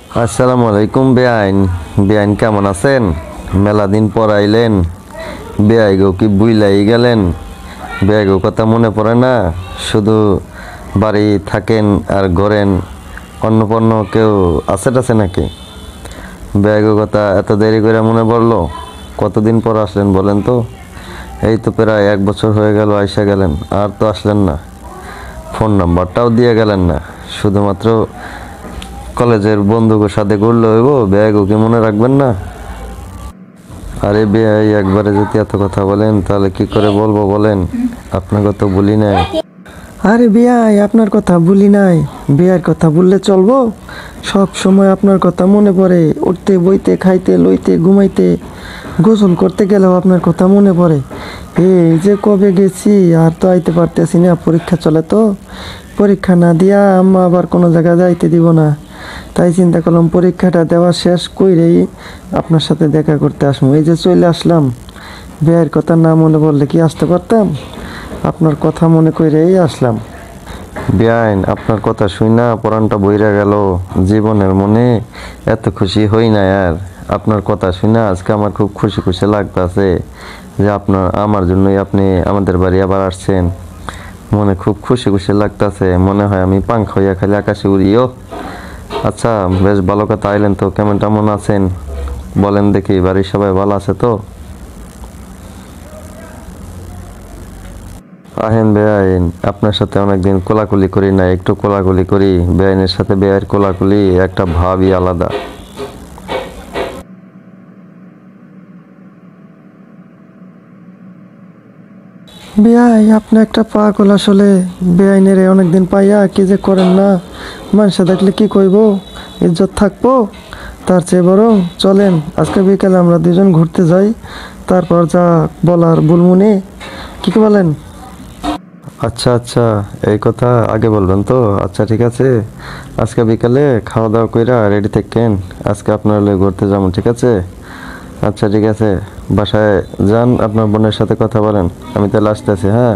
আসসালামু আলাইকুম বেআইন। বেআইন কেমন আছেন? মেলা দিন পর আইলেন। বেআইগো কি বুইলাই গেলেন? বেআইগো কথা মনে পড়ে না? শুধু বাড়ি থাকেন আর ঘোরেন, অন্য পণ্য কেউ আছে টাছে নাকি? বেআইগো কথা এত দেরি করে মনে পড়লো? কতদিন পর আসলেন বলেন তো? এই তো প্রায় 1 বছর হয়ে গেল আইসা গেলেন, আর তো আসলেন না। ফোন নাম্বারটাও দিয়ে গেলেন না। শুধুমাত্র কলেজের বন্ধুদের সাথে ঘুরলে হইব, ব্যাগও কি মনে রাখবেন না? আরে বেয়াই, একবারে যদি এত কথা বলেন তাহলে কি করে বলবো বলেন? আপনাকে তো বলি নাই। আরে বিয়াই, আপনার কথা ভুলি নাই। বিয়ার কথা বললে চলবো? সব সময় আপনার কথা মনে পড়ে। উঠতে বইতে, খাইতে লইতে, ঘুমাইতে, গোসল করতে গেলেও আপনার কথা মনে পড়ে। এই যে কবে গেছি, আর তো আইতে পারতেছি না, পরীক্ষা চলে তো। পরীক্ষা না দিয়া আম্মা আবার কোনো জায়গায় যাইতে দিব না। তাই চিন্তা করলাম পরীক্ষাটা দেওয়া শেষ কইরেই আপনার সাথে দেখা করতে আসবো। এই যে চলে আসলাম। বিয়ের কথা না মনে পড়লে কি আসতে পারতাম? আপনার কথা মনে করেই আসলাম। বেআইন, আপনার কথা শুই না পরানটা বইরা গেল। জীবনের মনে এত খুশি হই না আর। আপনার কথা শুই না আজকে আমার খুব খুশি খুশি লাগতেছে যে আমার জন্যই আপনি আমাদের বাড়ি আবার আসছেন। মনে খুব খুশি খুশি লাগতেছে, মনে হয় আমি পাংখা হইয়া খালি আকাশে উড়িও। আচ্ছা, বেশ ভালো কথা আইলেন তো। কেমন আছেন বলেন দেখি? বাড়ির সবাই ভালো আছে তো? আহেন বেআইন, আপনার সাথে অনেকদিন কোলাকুলি করি না, একটু কোলাকুলি করি। বেআইনের সাথে বেআইয়ের কোলাকুলি একটা ভাবই আলাদা। বিয়াই, আপনি একটা পাগল আসলে। বেআইনের অনেকদিন পাইয়া কি যে করেন না। মানুষে দেখলে কি কইব? ইজ্জত থাকবো? তার চেয়ে বরং চলেন আজকে বিকেলে আমরা দুজন ঘুরতে যাই, তারপর যা বলার বুলমুনি। কি বলেন? আচ্ছা আচ্ছা, এই কথা আগে বলবেন তো। আচ্ছা ঠিক আছে, আজকে বিকালে খাওয়া দাওয়া কইরা রেডি থাকেন। আজকে আপনার লগে ঘুরতে যাবো, ঠিক আছে? আচ্ছা ঠিক আছে, বাসায় যান, আপনার বোনের সাথে কথা বলেন। আমি তাহলে আসতেছি, হ্যাঁ।